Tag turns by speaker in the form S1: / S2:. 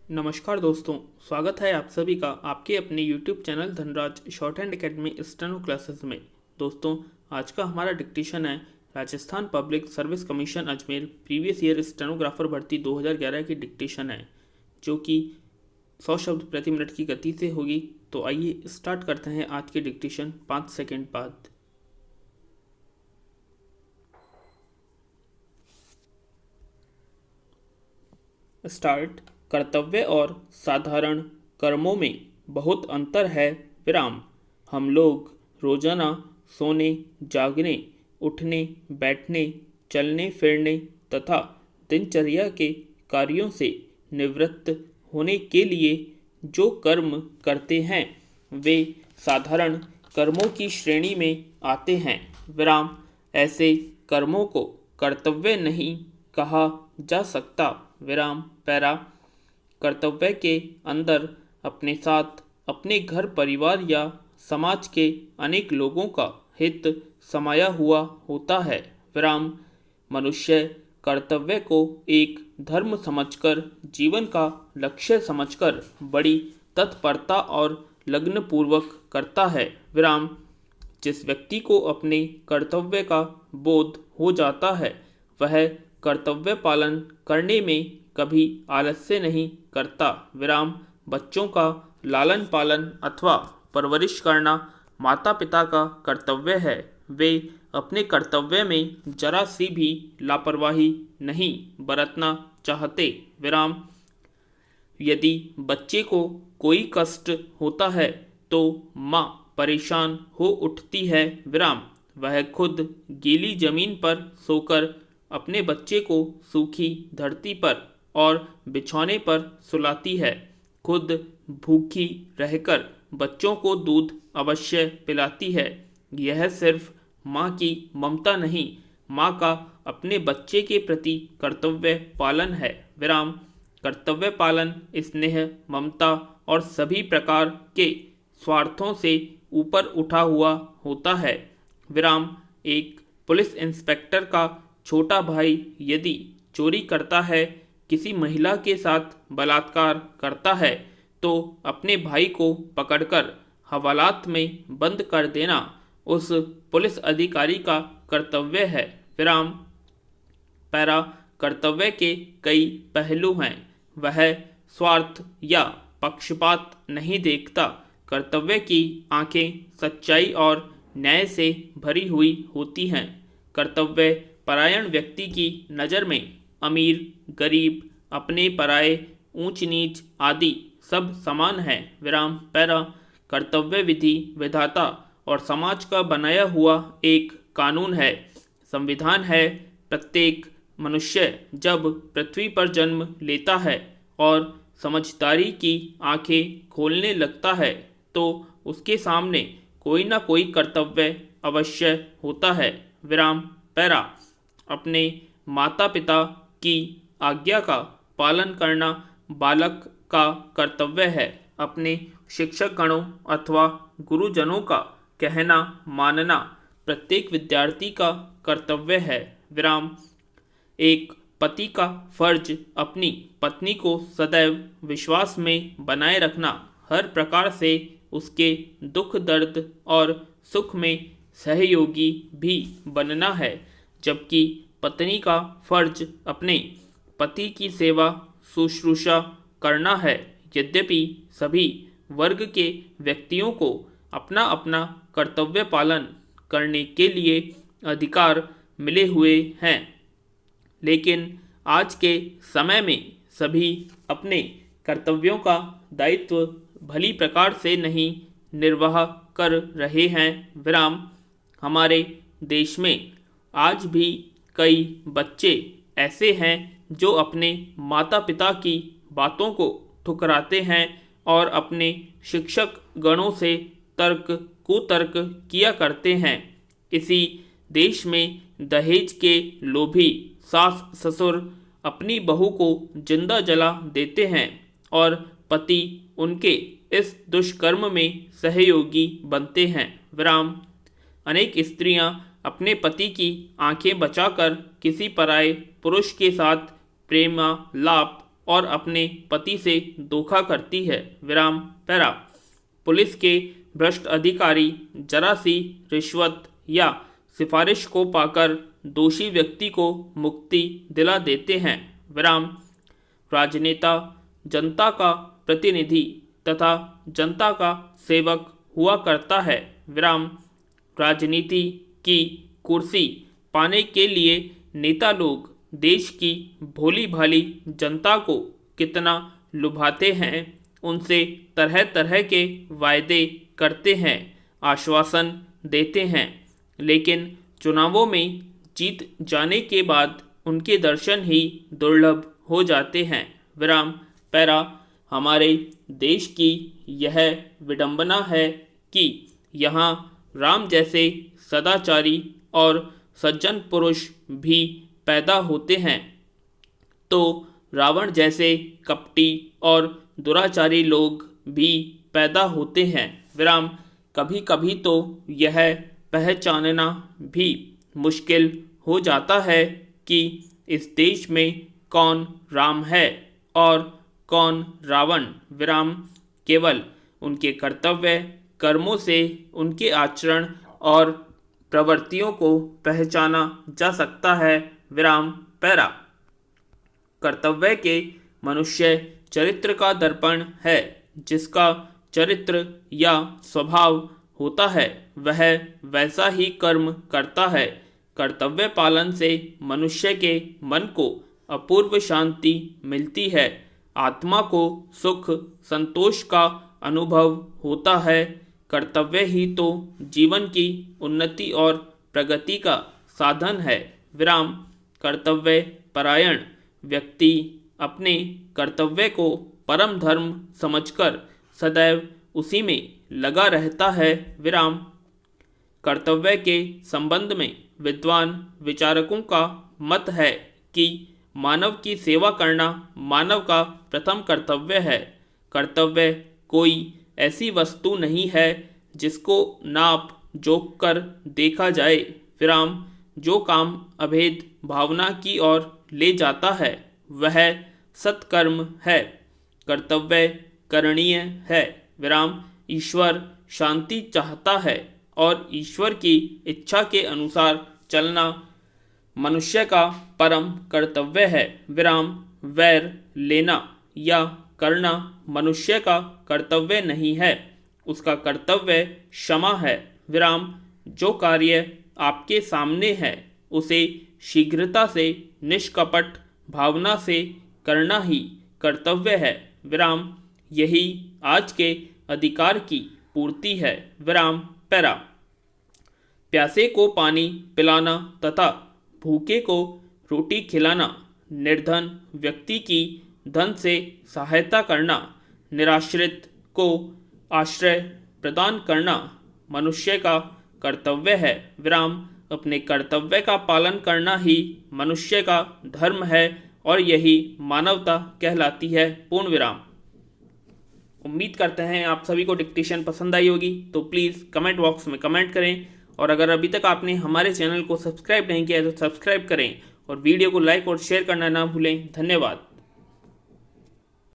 S1: नमस्कार दोस्तों, स्वागत है आप सभी का आपके अपने YouTube channel Dhanraj short hand academy steno classes में। दोस्तों, आज का हमारा डिक्टेशन है Rajasthan public service commission Ajmer previous year stenographer भर्ती 2011 की डिक्टेशन है, जो कि 100 शब्द प्रति मिनट की गति से होगी। तो आइए स्टार्ट करते हैं आज की डिक्टेशन 5 सेकेंड बाद। स्टार्ट। कर्तव्य और साधारण कर्मों में बहुत अंतर है। विराम। हम लोग रोजाना सोने, जागने, उठने, बैठने, चलने फिरने तथा दिनचर्या के कार्यों से निवृत्त होने के लिए जो कर्म करते हैं वे साधारण कर्मों की श्रेणी में आते हैं। विराम। ऐसे कर्मों को कर्तव्य नहीं कहा जा सकता। विराम। पैरा। कर्तव्य के अंदर अपने साथ अपने घर परिवार या समाज के अनेक लोगों का हित समाया हुआ होता है। विराम। मनुष्य कर्तव्य को एक धर्म समझकर, जीवन का लक्ष्य समझकर बड़ी तत्परता और लगनपूर्वक करता है। विराम। जिस व्यक्ति को अपने कर्तव्य का बोध हो जाता है वह कर्तव्य पालन करने में कभी आलस्य नहीं करता। विराम। बच्चों का लालन पालन अथवा परवरिश करना माता पिता का कर्तव्य है। वे अपने कर्तव्य में जरा सी भी लापरवाही नहीं बरतना चाहते। विराम। यदि बच्चे को कोई कष्ट होता है तो माँ परेशान हो उठती है। विराम। वह खुद गीली जमीन पर सोकर अपने बच्चे को सूखी धरती पर और बिछौने पर सुलाती है। खुद भूखी रहकर बच्चों को दूध अवश्य पिलाती है। यह सिर्फ माँ की ममता नहीं, माँ का अपने बच्चे के प्रति कर्तव्य पालन है। विराम। कर्तव्य पालन स्नेह, ममता और सभी प्रकार के स्वार्थों से ऊपर उठा हुआ होता है। विराम। एक पुलिस इंस्पेक्टर का छोटा भाई यदि चोरी करता है, किसी महिला के साथ बलात्कार करता है, तो अपने भाई को पकड़कर हवालात में बंद कर देना उस पुलिस अधिकारी का कर्तव्य है। विराम। पैरा। कर्तव्य के कई पहलू हैं। वह स्वार्थ या पक्षपात नहीं देखता। कर्तव्य की आंखें सच्चाई और न्याय से भरी हुई होती हैं। कर्तव्य परायण व्यक्ति की नज़र में अमीर, गरीब, अपने पराये, ऊंच नीच आदि सब समान है। विराम। पैरा। कर्तव्य विधि विधाता और समाज का बनाया हुआ एक कानून है, संविधान है। प्रत्येक मनुष्य जब पृथ्वी पर जन्म लेता है और समझदारी की आंखें खोलने लगता है तो उसके सामने कोई ना कोई कर्तव्य अवश्य होता है। विराम। पैरा। अपने माता पिता की आज्ञा का पालन करना बालक का कर्तव्य है। अपने शिक्षक गणों अथवा गुरुजनों का कहना मानना प्रत्येक विद्यार्थी का कर्तव्य है। विराम। एक पति का फर्ज अपनी पत्नी को सदैव विश्वास में बनाए रखना, हर प्रकार से उसके दुख दर्द और सुख में सहयोगी भी बनना है, जबकि पत्नी का फर्ज अपने पति की सेवा शुश्रूषा करना है। यद्यपि सभी वर्ग के व्यक्तियों को अपना अपना कर्तव्य पालन करने के लिए अधिकार मिले हुए हैं, लेकिन आज के समय में सभी अपने कर्तव्यों का दायित्व भली प्रकार से नहीं निर्वाह कर रहे हैं। विराम। हमारे देश में आज भी कई बच्चे ऐसे हैं जो अपने माता पिता की बातों को ठुकराते हैं और अपने शिक्षक गणों से तर्क कुतर्क किया करते हैं। इसी देश में दहेज के लोभी सास ससुर अपनी बहू को जिंदा जला देते हैं और पति उनके इस दुष्कर्म में सहयोगी बनते हैं। विराम। अनेक स्त्रियां अपने पति की आंखें बचाकर किसी पराये पुरुष के साथ प्रेमालाप और अपने पति से धोखा करती है। विराम पैरा। पुलिस के भ्रष्ट अधिकारी जरा सी रिश्वत या सिफारिश को पाकर दोषी व्यक्ति को मुक्ति दिला देते हैं। विराम। राजनेता जनता का प्रतिनिधि तथा जनता का सेवक हुआ करता है। विराम। राजनीति की कुर्सी पाने के लिए नेता लोग देश की भोली भाली जनता को कितना लुभाते हैं, उनसे तरह तरह के वायदे करते हैं, आश्वासन देते हैं, लेकिन चुनावों में जीत जाने के बाद उनके दर्शन ही दुर्लभ हो जाते हैं। विराम पैरा। हमारे देश की यह विडंबना है कि यहाँ राम जैसे सदाचारी और सज्जन पुरुष भी पैदा होते हैं तो रावण जैसे कपटी और दुराचारी लोग भी पैदा होते हैं। विराम। कभी कभी तो यह पहचानना भी मुश्किल हो जाता है कि इस देश में कौन राम है और कौन रावण। विराम। केवल उनके कर्तव्य कर्मों से उनके आचरण और प्रवृत्तियों को पहचाना जा सकता है। विराम पैरा। कर्तव्य के मनुष्य चरित्र का दर्पण है। जिसका चरित्र या स्वभाव होता है वह वैसा ही कर्म करता है। कर्तव्य पालन से मनुष्य के मन को अपूर्व शांति मिलती है, आत्मा को सुख संतोष का अनुभव होता है। कर्तव्य ही तो जीवन की उन्नति और प्रगति का साधन है। विराम। कर्तव्य परायण व्यक्ति अपने कर्तव्य को परम धर्म समझकर सदैव उसी में लगा रहता है। विराम। कर्तव्य के संबंध में विद्वान विचारकों का मत है कि मानव की सेवा करना मानव का प्रथम कर्तव्य है। कर्तव्य कोई ऐसी वस्तु नहीं है जिसको नाप जोख कर देखा जाए। विराम। जो काम अभेद भावना की ओर ले जाता है वह सत्कर्म है। कर्तव्य करणीय है। विराम। ईश्वर शांति चाहता है और ईश्वर की इच्छा के अनुसार चलना मनुष्य का परम कर्तव्य है। विराम। वैर लेना या करना मनुष्य का कर्तव्य नहीं है, उसका कर्तव्य क्षमा है। विराम। जो कार्य आपके सामने है उसे शीघ्रता से निष्कपट भावना से करना ही कर्तव्य है। विराम। यही आज के अधिकार की पूर्ति है। विराम पैरा। प्यासे को पानी पिलाना तथा भूखे को रोटी खिलाना, निर्धन व्यक्ति की धन से सहायता करना, निराश्रित को आश्रय प्रदान करना मनुष्य का कर्तव्य है। विराम। अपने कर्तव्य का पालन करना ही मनुष्य का धर्म है और यही मानवता कहलाती है। पूर्ण विराम। उम्मीद करते हैं आप सभी को डिक्टेशन पसंद आई होगी, तो प्लीज़ कमेंट बॉक्स में कमेंट करें और अगर अभी तक आपने हमारे चैनल को सब्सक्राइब नहीं किया है तो सब्सक्राइब करें और वीडियो को लाइक और शेयर करना ना भूलें। धन्यवाद।